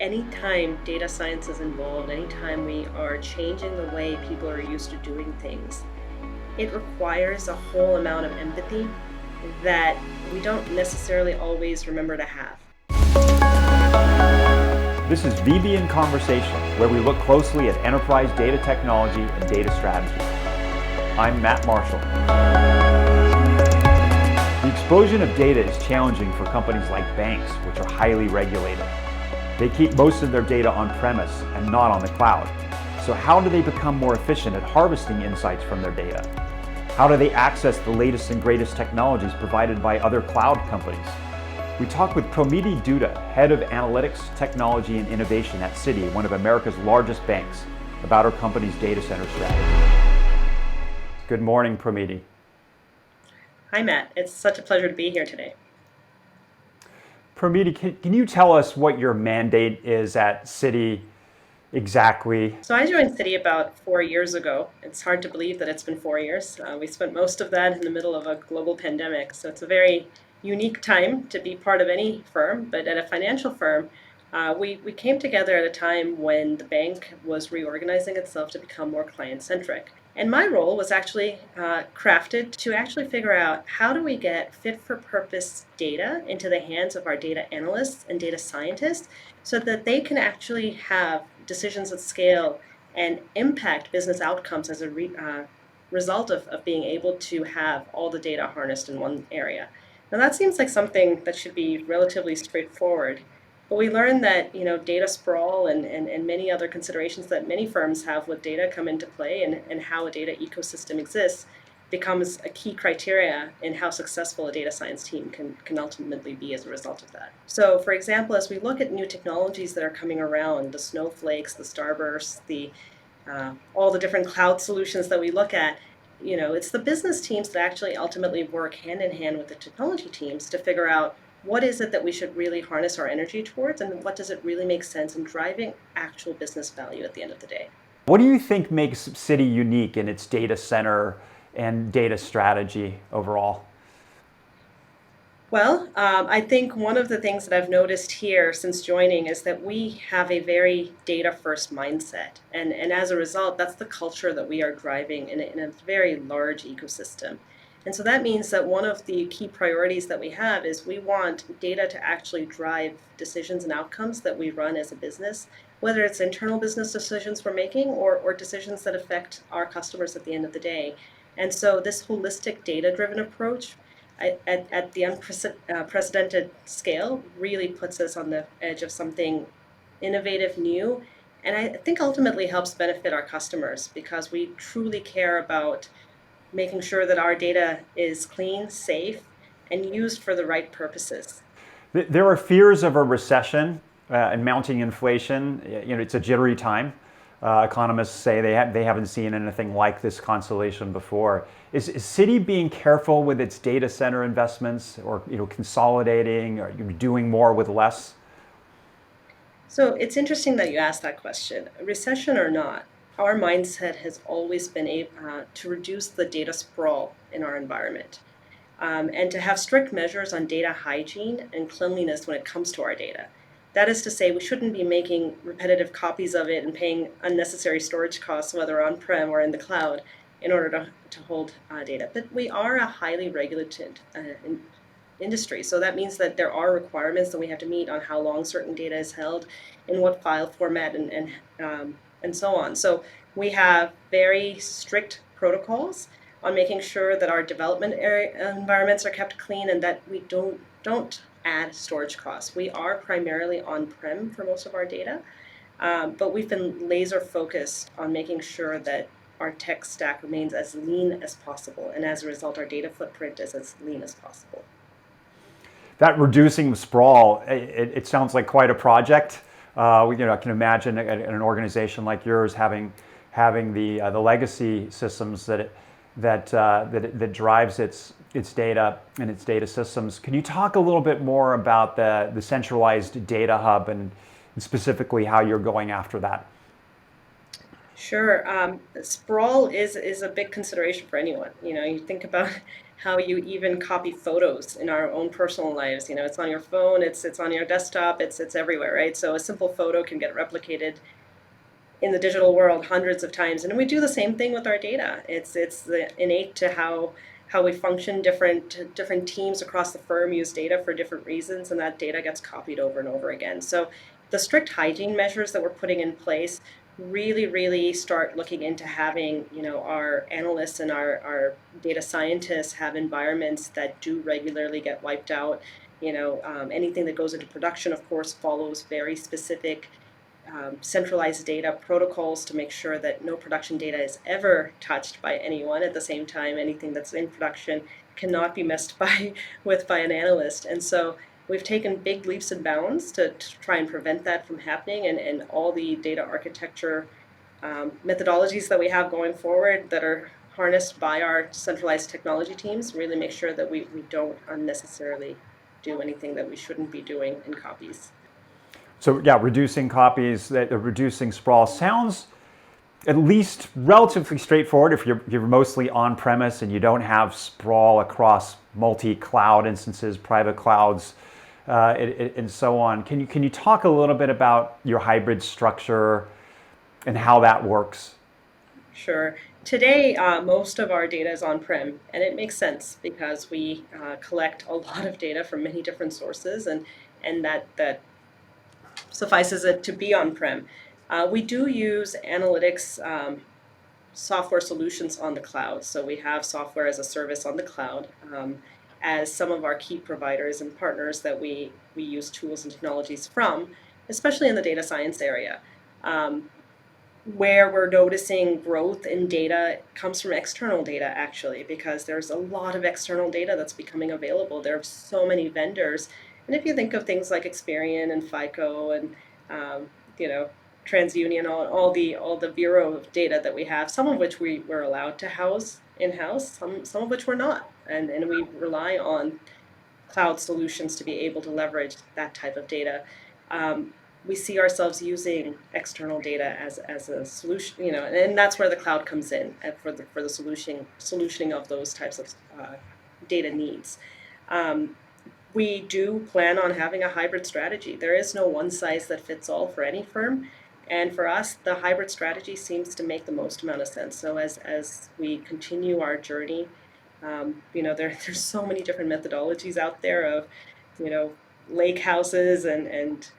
anytime data science is involved, anytime we are changing the way people are used to doing things, it requires a whole amount of empathy that we don't necessarily always remember to have. This is VB in Conversation, where we look closely at enterprise data technology and data strategy. I'm Matt Marshall. The explosion of data is challenging for companies like banks, which are highly regulated. They keep most of their data on-premise and not on the cloud. So how do they become more efficient at harvesting insights from their data? How do they access the latest and greatest technologies provided by other cloud companies? We talked with Promiti Dutta, Head of Analytics, Technology and Innovation at Citi, one of America's largest banks, about her company's data center strategy. Good morning, Promiti. Hi, Matt. It's such a pleasure to be here today. Promiti, can you tell us what your mandate is at Citi exactly? So I joined Citi about 4 years ago. It's hard to believe that it's been 4 years. We spent most of that in the middle of a global pandemic. So it's a very unique time to be part of any firm. But at a financial firm, we came together at a time when the bank was reorganizing itself to become more client-centric. And my role was actually crafted to actually figure out how do we get fit-for-purpose data into the hands of our data analysts and data scientists so that they can actually have decisions at scale and impact business outcomes as a result of being able to have all the data harnessed in one area. Now that seems like something that should be relatively straightforward, but we learned that data sprawl and many other considerations that many firms have with data come into play, and how a data ecosystem exists becomes a key criteria in how successful a data science team can ultimately be as a result of that. So for example, as we look at new technologies that are coming around, the snowflakes, the starbursts, all the different cloud solutions that we look at, it's the business teams that actually ultimately work hand in hand with the technology teams to figure out what is it that we should really harness our energy towards, and what does it really make sense in driving actual business value at the end of the day. What do you think makes Citi unique in its data center and data strategy overall? Well, I think one of the things that I've noticed here since joining is that we have a very data-first mindset. And as a result, that's the culture that we are driving in a very large ecosystem. And so that means that one of the key priorities that we have is we want data to actually drive decisions and outcomes that we run as a business, whether it's internal business decisions we're making or decisions that affect our customers at the end of the day. And so this holistic data-driven approach at the unprecedented scale really puts us on the edge of something innovative, new, and I think ultimately helps benefit our customers because we truly care about making sure that our data is clean, safe, and used for the right purposes. There are fears of a recession and mounting inflation. It's a jittery time. Economists say they haven't seen anything like this constellation before. Is Citi being careful with its data center investments, or consolidating, or doing more with less? So it's interesting that you asked that question. Recession or not, our mindset has always been to reduce the data sprawl in our environment, and to have strict measures on data hygiene and cleanliness when it comes to our data. That is to say, we shouldn't be making repetitive copies of it and paying unnecessary storage costs, whether on-prem or in the cloud, in order to hold data. But we are a highly regulated industry. So that means that there are requirements that we have to meet on how long certain data is held, in what file format, and so on. So we have very strict protocols on making sure that our development environments are kept clean and that we don't add storage costs. We are primarily on-prem for most of our data, but we've been laser focused on making sure that our tech stack remains as lean as possible, and as a result, our data footprint is as lean as possible. That reducing sprawl, it sounds like quite a project. I can imagine an organization like yours having the legacy systems that drives its data and its data systems. Can you talk a little bit more about the centralized data hub and specifically how you're going after that? Sure. Sprawl is a big consideration for anyone. You think about how you even copy photos in our own personal lives. It's on your phone, it's on your desktop, it's everywhere, right? So a simple photo can get replicated in the digital world hundreds of times, and we do the same thing with our data. It's the innate to how we function. Different teams across the firm use data for different reasons, and that data gets copied over and over again. So the strict hygiene measures that we're putting in place really start looking into having, our analysts and our data scientists have environments that do regularly get wiped out. Anything that goes into production, of course, follows very specific centralized data protocols to make sure that no production data is ever touched by anyone. At the same time, anything that's in production cannot be messed by an analyst. And so we've taken big leaps and bounds to try and prevent that from happening, and all the data architecture methodologies that we have going forward that are harnessed by our centralized technology teams really make sure that we don't unnecessarily do anything that we shouldn't be doing in copies. So yeah, reducing copies, reducing sprawl sounds at least relatively straightforward if you're mostly on-premise and you don't have sprawl across multi-cloud instances, private clouds, and so on. Can you talk a little bit about your hybrid structure and how that works? Sure. Today, most of our data is on-prem, and it makes sense because we collect a lot of data from many different sources, and that suffices it to be on-prem. We do use analytics software solutions on the cloud. So we have software as a service on the cloud as some of our key providers and partners that we use tools and technologies from, especially in the data science area. Where we're noticing growth in data comes from external data, actually, because there's a lot of external data that's becoming available. There are so many vendors. And if you think of things like Experian and FICO and um, you know TransUnion, all the bureau of data that we have, some of which we're allowed to house in-house, some of which we're not. And we rely on cloud solutions to be able to leverage that type of data. Um, we see ourselves using external data as a solution, and that's where the cloud comes in for the solutioning of those types of data needs. Um, we do plan on having a hybrid strategy. There is no one size that fits all for any firm. And for us, the hybrid strategy seems to make the most amount of sense. So as we continue our journey, there's so many different methodologies out there of, you know, lake houses and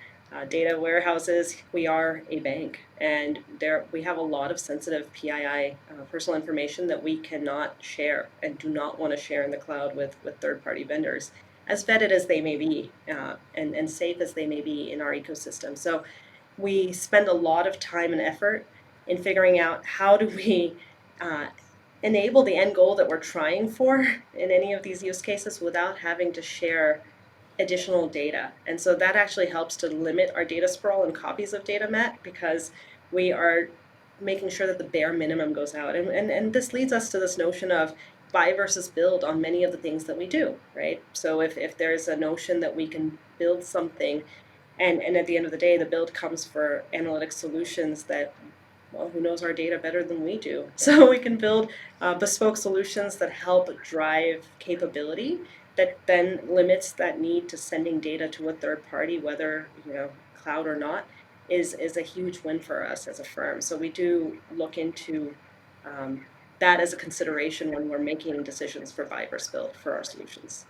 data warehouses. We are a bank, and there we have a lot of sensitive PII, personal information, that we cannot share and do not want to share in the cloud with third-party vendors, as vetted as they may be, and safe as they may be in our ecosystem. So we spend a lot of time and effort in figuring out how do we uh, enable the end goal that we're trying for in any of these use cases without having to share additional data. And so that actually helps to limit our data sprawl and copies of data, Matt, because we are making sure that the bare minimum goes out. And this leads us to this notion of buy versus build on many of the things that we do, right? So if there's a notion that we can build something, and at the end of the day, the build comes for analytic solutions that, well, who knows our data better than we do? So we can build bespoke solutions that help drive capability that then limits that need to sending data to a third party, whether cloud or not, is a huge win for us as a firm. So we do look into that as a consideration when we're making decisions for buy versus build for our solutions.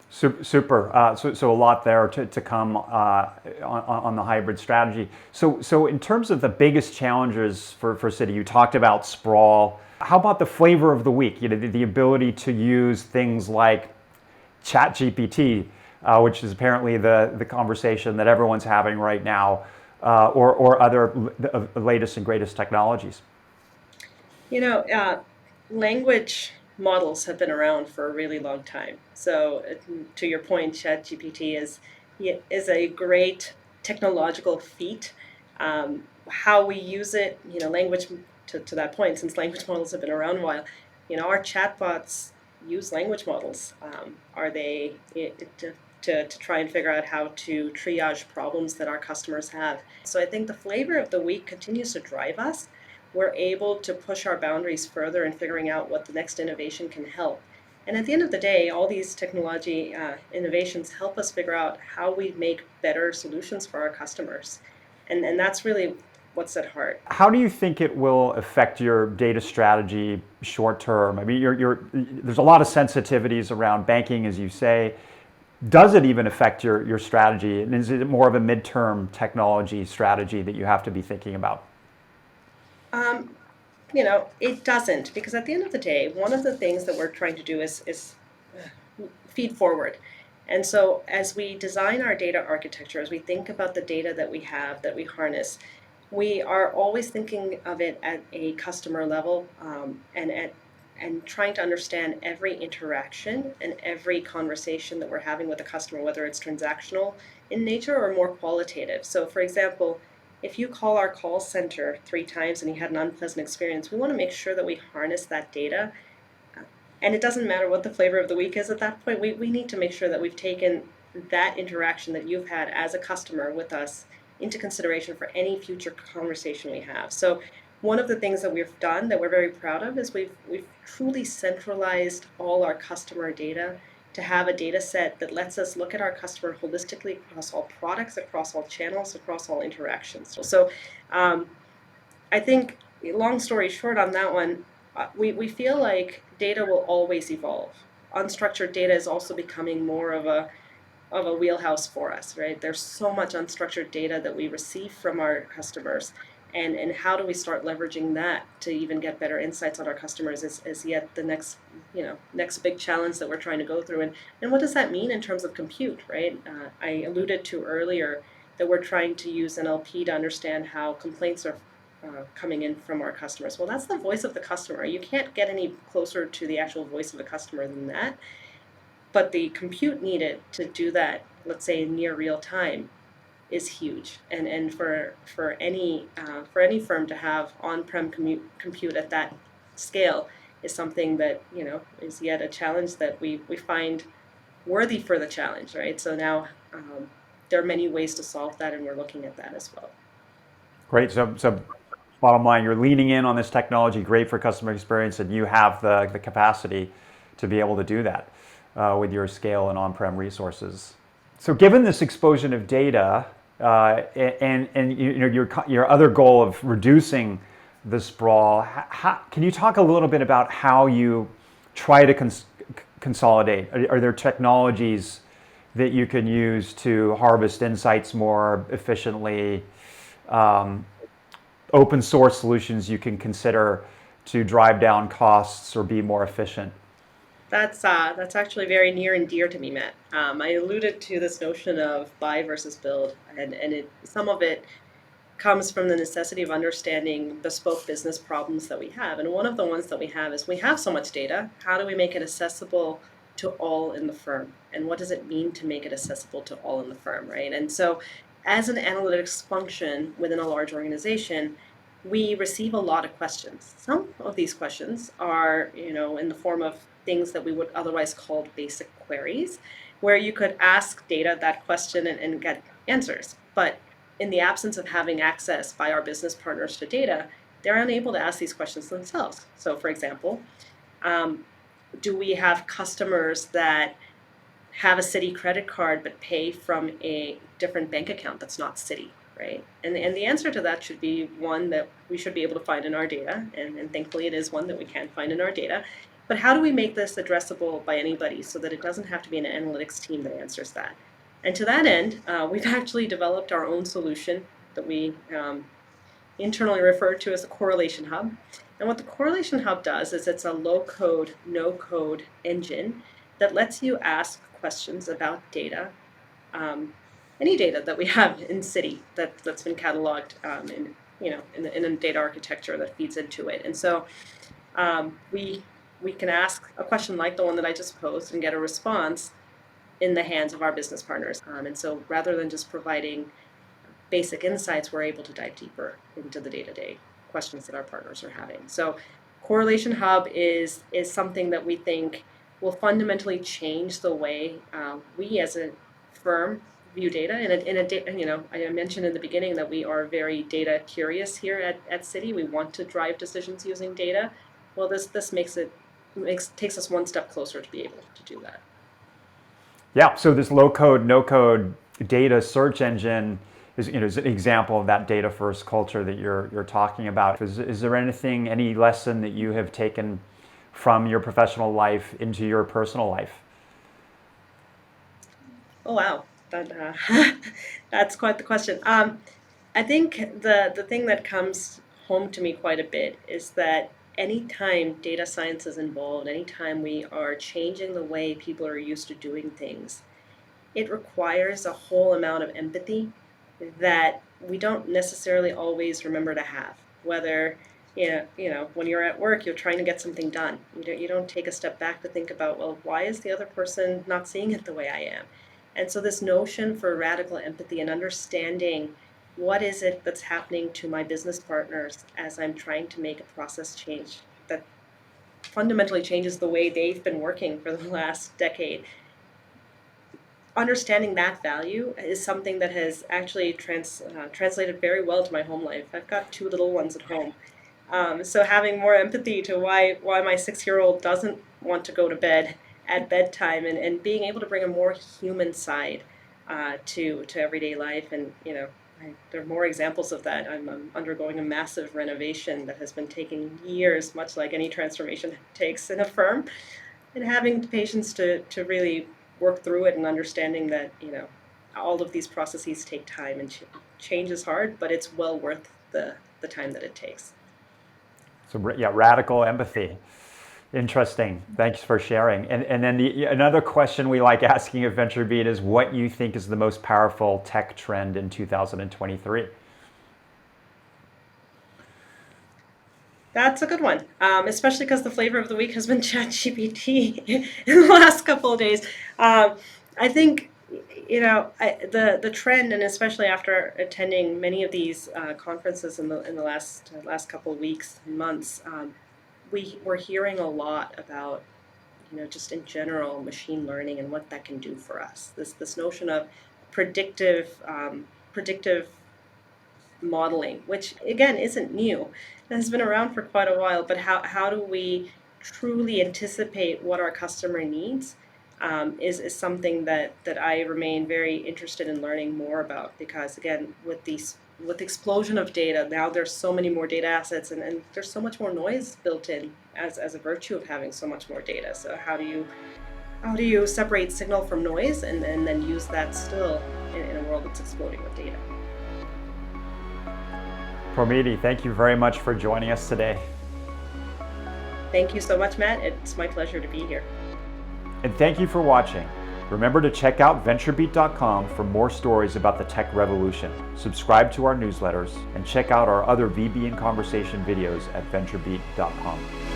Super. So a lot there to come on the hybrid strategy. So in terms of the biggest challenges for Citi, you talked about sprawl. How about the flavor of the week? The ability to use things like ChatGPT, which is apparently the conversation that everyone's having right now, or other latest and greatest technologies. Language models have been around for a really long time. So, to your point, ChatGPT is a great technological feat. How we use it, language to that point, since language models have been around a while, our chatbots use language models. Are they to try and figure out how to triage problems that our customers have? So I think the flavor of the week continues to drive us. we're able to push our boundaries further in figuring out what the next innovation can help. And at the end of the day, all these technology innovations help us figure out how we make better solutions for our customers. And that's really what's at heart. How do you think it will affect your data strategy short term? I mean, there's a lot of sensitivities around banking, as you say. Does it even affect your strategy? And is it more of a midterm technology strategy that you have to be thinking about? Um, it doesn't, because at the end of the day, one of the things that we're trying to do is feed forward. And so as we design our data architecture, as we think about the data that we have, that we harness, we are always thinking of it at a customer level, and trying to understand every interaction and every conversation that we're having with a customer, whether it's transactional in nature or more qualitative. So for example, if you call our call center 3 times and you had an unpleasant experience, we want to make sure that we harness that data. And it doesn't matter what the flavor of the week is at that point. We need to make sure that we've taken that interaction that you've had as a customer with us into consideration for any future conversation we have. So one of the things that we've done that we're very proud of is we've truly centralized all our customer data to have a data set that lets us look at our customer holistically across all products, across all channels, across all interactions. So I think, long story short on that one, we feel like data will always evolve. Unstructured data is also becoming more of a wheelhouse for us, right? There's so much unstructured data that we receive from our customers. And how do we start leveraging that to even get better insights on our customers is yet the next big challenge that we're trying to go through. And what does that mean in terms of compute, right? I alluded to earlier that we're trying to use NLP to understand how complaints are coming in from our customers. Well, that's the voice of the customer. You can't get any closer to the actual voice of the customer than that. But the compute needed to do that, let's say in near real time, is huge. And for any firm to have on-prem compute at that scale is something that is yet a challenge that we find worthy for the challenge, right? So now there are many ways to solve that, and we're looking at that as well. Great. So bottom line, you're leaning in on this technology, great for customer experience, and you have the capacity to be able to do that with your scale and on-prem resources. So given this explosion of data and your other goal of reducing the sprawl, can you talk a little bit about how you try to consolidate? Are there technologies that you can use to harvest insights more efficiently? Open source solutions you can consider to drive down costs or be more efficient? That's actually very near and dear to me, Matt. I alluded to this notion of buy versus build, and some of it comes from the necessity of understanding bespoke business problems that we have. And one of the ones that we have is we have so much data. How do we make it accessible to all in the firm? And what does it mean to make it accessible to all in the firm, right? And so, as an analytics function within a large organization, we receive a lot of questions. Some of these questions are, in the form of things that we would otherwise call basic queries, where you could ask data that question and get answers. But in the absence of having access by our business partners to data, they're unable to ask these questions themselves. So, for example, do we have customers that have a Citi credit card but pay from a different bank account that's not Citi, right? And the answer to that should be one that we should be able to find in our data, and thankfully it is one that we can find in our data. But how do we make this addressable by anybody so that it doesn't have to be an analytics team that answers that? And to that end, we've actually developed our own solution that we internally refer to as the Correlation Hub. And what the Correlation Hub does is it's a low-code, no-code engine that lets you ask questions about data, any data that we have in Citi that's been cataloged in a data architecture that feeds into it. And so we can ask a question like the one that I just posed and get a response in the hands of our business partners. And so rather than just providing basic insights, we're able to dive deeper into the day-to-day questions that our partners are having. So Correlation Hub is something that we think will fundamentally change the way we as a firm view data. I mentioned in the beginning that we are very data curious here at Citi. We want to drive decisions using data. Well, this takes us one step closer to be able to do that. Yeah, so this low code, no code data search engine is an example of that data first culture that you're talking about. Is there any lesson that you have taken from your professional life into your personal life? Oh wow, that's quite the question. I think the thing that comes home to me quite a bit is that anytime data science is involved, anytime we are changing the way people are used to doing things, it requires a whole amount of empathy that we don't necessarily always remember to have. Whether when you're at work, you're trying to get something done. You don't take a step back to think about, well, why is the other person not seeing it the way I am? And so this notion for radical empathy and understanding what is it that's happening to my business partners as I'm trying to make a process change that fundamentally changes the way they've been working for the last decade. Understanding that value is something that has actually translated very well to my home life. I've got two little ones at home. So having more empathy to why my 6-year-old doesn't want to go to bed at bedtime, and being able to bring a more human side to everyday life. And there are more examples of that. I'm undergoing a massive renovation that has been taking years, much like any transformation takes in a firm, and having the patience to really work through it, and understanding that all of these processes take time, and change is hard, but it's well worth the time that it takes. So yeah, radical empathy. Interesting. Thanks for sharing. And then another question we like asking at VentureBeat is what you think is the most powerful tech trend in 2023? That's a good one, especially because the flavor of the week has been ChatGPT in the last couple of days. I think the trend, and especially after attending many of these conferences in the last couple of weeks and months, we're hearing a lot about just in general machine learning and what that can do for us. This notion of predictive modeling, which again isn't new, it has been around for quite a while. But how do we truly anticipate what our customer needs is something that I remain very interested in learning more about, because again, with the explosion of data, now there's so many more data assets, and there's so much more noise built in as a virtue of having so much more data. So how do you separate signal from noise, and then use that still in a world that's exploding with data? Promiti, thank you very much for joining us today. Thank you so much, Matt. It's my pleasure to be here. And thank you for watching. Remember to check out VentureBeat.com for more stories about the tech revolution. Subscribe to our newsletters and check out our other VB in Conversation videos at VentureBeat.com.